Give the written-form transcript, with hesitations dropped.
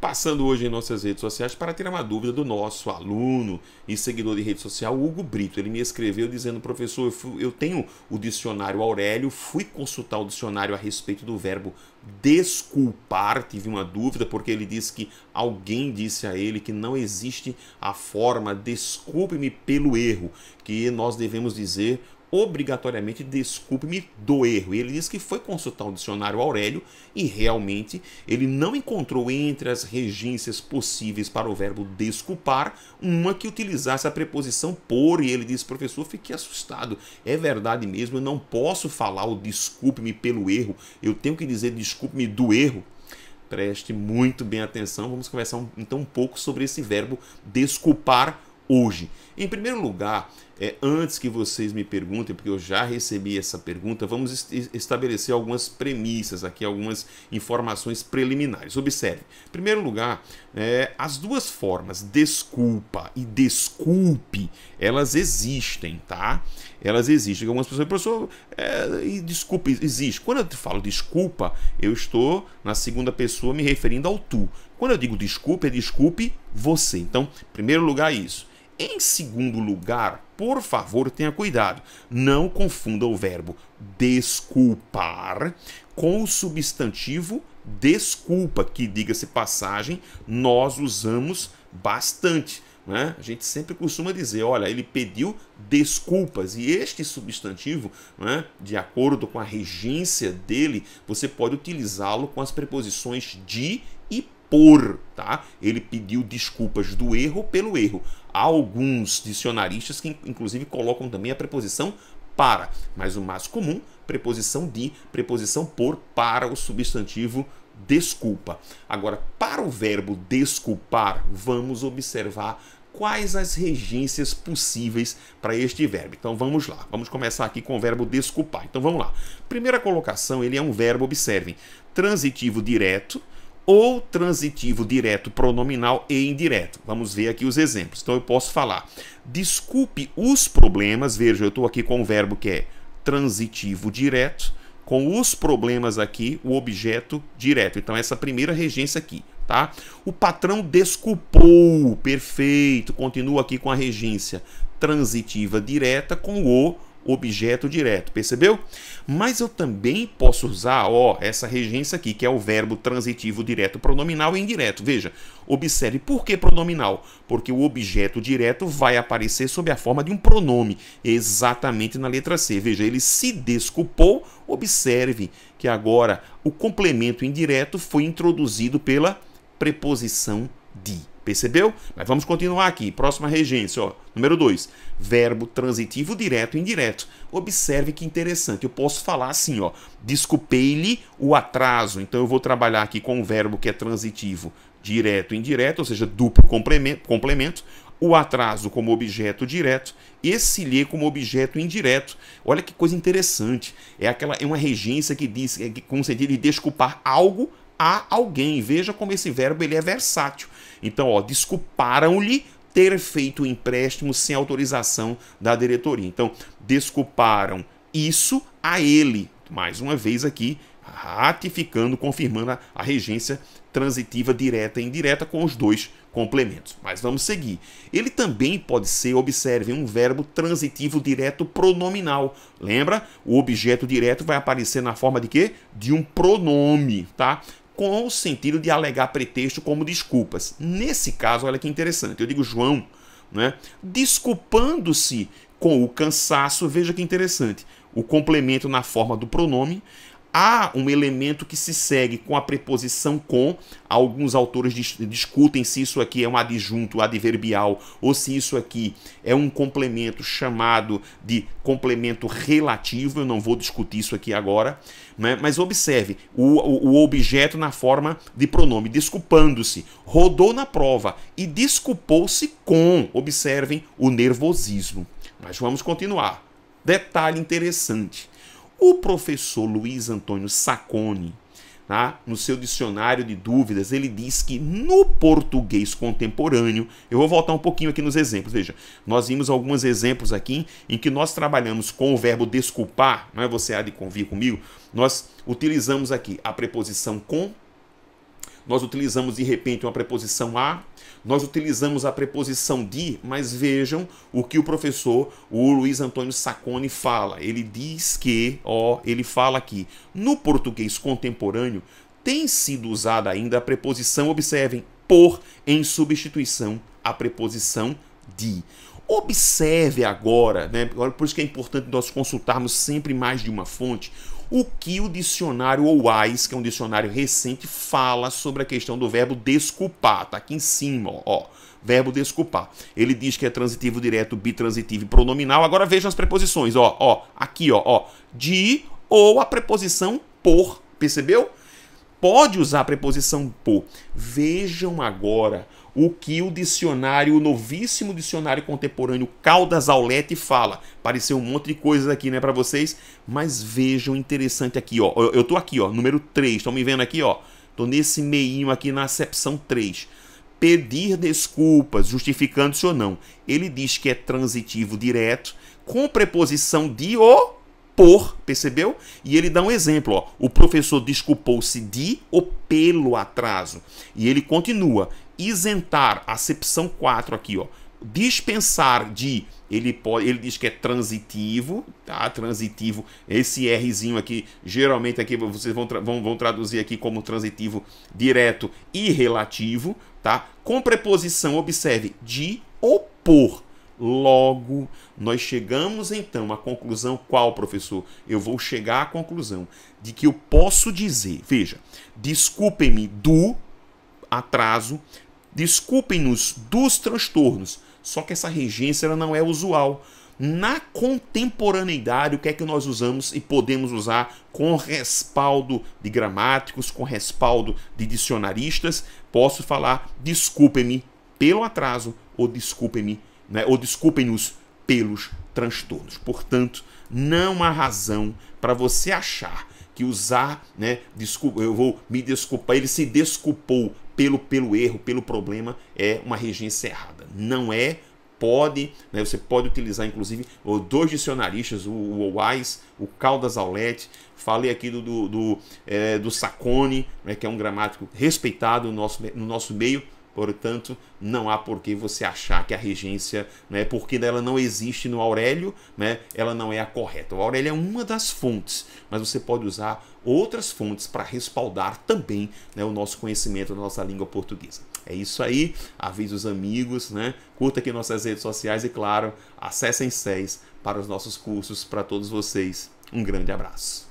passando hoje em nossas redes sociais para tirar uma dúvida do nosso aluno e seguidor de rede social, Hugo Brito. Ele me escreveu dizendo: professor, eu tenho o dicionário Aurélio, fui consultar o dicionário a respeito do verbo desculpar, tive uma dúvida porque ele disse que alguém disse a ele que não existe a forma desculpe-me pelo erro, que nós devemos dizer obrigatoriamente desculpe-me do erro. E ele disse que foi consultar o dicionário Aurélio e realmente ele não encontrou entre as regências possíveis para o verbo desculpar uma que utilizasse a preposição por. E ele disse: professor, fiquei assustado, é verdade mesmo, eu não posso falar o desculpe-me pelo erro, eu tenho que dizer desculpe-me do erro. Preste muito bem atenção, vamos conversar então um pouco sobre esse verbo desculpar hoje. Em primeiro lugar, antes que vocês me perguntem, porque eu já recebi essa pergunta, vamos estabelecer algumas premissas aqui, algumas informações preliminares. Observe, em primeiro lugar, as duas formas, desculpa e desculpe, elas existem, tá? Elas existem. Algumas pessoas, professor, e desculpa, existe. Quando eu falo desculpa, eu estou na segunda pessoa me referindo ao tu. Quando eu digo desculpa, é desculpe você. Então, em primeiro lugar, isso. Em segundo lugar, por favor, tenha cuidado. Não confunda o verbo desculpar com o substantivo desculpa, que, diga-se passagem, nós usamos bastante, né? A gente sempre costuma dizer: olha, ele pediu desculpas. E este substantivo, né, de acordo com a regência dele, você pode utilizá-lo com as preposições de e por, tá? Ele pediu desculpas do erro pelo erro. Há alguns dicionaristas que inclusive colocam também a preposição para, mas o mais comum, preposição de, preposição por para o substantivo desculpa. Agora, para o verbo desculpar, vamos observar quais as regências possíveis para este verbo. Então vamos lá, vamos começar aqui com o verbo desculpar. Então vamos lá. Primeira colocação, ele é um verbo, observem, transitivo direto ou transitivo direto pronominal e indireto. Vamos ver aqui os exemplos. Então eu posso falar: desculpe os problemas. Veja, eu estou aqui com um verbo que é transitivo direto, com os problemas aqui, o objeto direto. Então essa primeira regência aqui, tá? O patrão desculpou, perfeito, continua aqui com a regência transitiva direta com o objeto direto, percebeu? Mas eu também posso usar, essa regência aqui, que é o verbo transitivo direto pronominal e indireto. Veja, observe, por que pronominal? Porque o objeto direto vai aparecer sob a forma de um pronome, exatamente na letra C. Veja, ele se desculpou, observe que agora o complemento indireto foi introduzido pela preposição de. Percebeu? Mas vamos continuar aqui. Próxima regência, número 2. Verbo transitivo direto e indireto. Observe que interessante. Eu posso falar assim, desculpei-lhe o atraso. Então eu vou trabalhar aqui com um verbo que é transitivo direto e indireto, ou seja, duplo complemento. O atraso como objeto direto, esse lhe como objeto indireto. Olha que coisa interessante. É uma regência que diz, com o sentido de desculpar algo a alguém. Veja como esse verbo ele é versátil. Então, desculparam-lhe ter feito o empréstimo sem autorização da diretoria. Então, desculparam isso a ele. Mais uma vez aqui, ratificando, confirmando a regência transitiva direta e indireta com os dois complementos. Mas vamos seguir. Ele também pode ser, observem, um verbo transitivo direto pronominal. Lembra? O objeto direto vai aparecer na forma de quê? De um pronome, tá? Com o sentido de alegar pretexto como desculpas. Nesse caso, olha que interessante, eu digo João, né, desculpando-se com o cansaço. Veja que interessante, o complemento na forma do pronome. Há um elemento que se segue com a preposição com. Alguns autores discutem se isso aqui é um adjunto adverbial ou se isso aqui é um complemento chamado de complemento relativo. Eu não vou discutir isso aqui agora, né? Mas observe, o objeto na forma de pronome, desculpando-se, rodou na prova e desculpou-se com. Observem o nervosismo. Mas vamos continuar. Detalhe interessante. O professor Luiz Antônio Sacconi, tá, no seu dicionário de dúvidas, ele diz que no português contemporâneo, eu vou voltar um pouquinho aqui nos exemplos, veja, nós vimos alguns exemplos aqui em que nós trabalhamos com o verbo desculpar, não é? Você há de convir comigo, nós utilizamos aqui a preposição com, nós utilizamos de repente uma preposição a, nós utilizamos a preposição de, mas vejam o que o professor, o Luiz Antônio Sacconi, fala. Ele diz que, ele fala aqui, no português contemporâneo, tem sido usada ainda a preposição, observem, por em substituição à preposição de. Observe agora, né? Por isso que é importante nós consultarmos sempre mais de uma fonte, o que o dicionário OWISE, que é um dicionário recente, fala sobre a questão do verbo desculpar. Está aqui em cima, verbo desculpar. Ele diz que é transitivo direto, bitransitivo e pronominal. Agora vejam as preposições, aqui, de ou a preposição por, percebeu? Pode usar a preposição por. Vejam agora o que o dicionário, o novíssimo dicionário contemporâneo Caldas Aulete fala. Apareceu um monte de coisas aqui, né, para vocês, mas vejam interessante aqui, eu tô aqui, número 3, estão me vendo aqui, tô nesse meinho aqui na acepção 3. Pedir desculpas, justificando-se ou não. Ele diz que é transitivo direto, com preposição de ou por, percebeu? E ele dá um exemplo, o professor desculpou-se de ou pelo atraso. E ele continua, isentar, acepção 4 aqui, dispensar de, ele diz que é transitivo, tá? Transitivo, esse Rzinho aqui, geralmente aqui vocês vão traduzir aqui como transitivo direto e relativo, tá? Com preposição, observe, de ou por. Logo, nós chegamos então à conclusão qual, professor? Eu vou chegar à conclusão de que eu posso dizer, veja, desculpem-me do atraso, desculpem-nos dos transtornos, só que essa regência ela não é usual. Na contemporaneidade, o que é que nós usamos e podemos usar com respaldo de gramáticos, com respaldo de dicionaristas? Posso falar desculpem-me pelo atraso ou desculpem-me, né, ou desculpem-nos pelos transtornos. Portanto, não há razão para você achar que usar, né, desculpa, eu vou me desculpar, ele se desculpou pelo erro, pelo problema, é uma regência errada. Não é, pode, né, você pode utilizar, inclusive, dois dicionaristas, o OWISE, o Caldas Aulete, falei aqui do Sacconi, né, que é um gramático respeitado no nosso meio. Portanto, não há por que você achar que a regência, né, porque ela não existe no Aurélio, né, ela não é a correta. O Aurélio é uma das fontes, mas você pode usar outras fontes para respaldar também, né, o nosso conhecimento da nossa língua portuguesa. É isso aí, avise os amigos, né, curta aqui nossas redes sociais e, claro, acessem SES para os nossos cursos para todos vocês. Um grande abraço.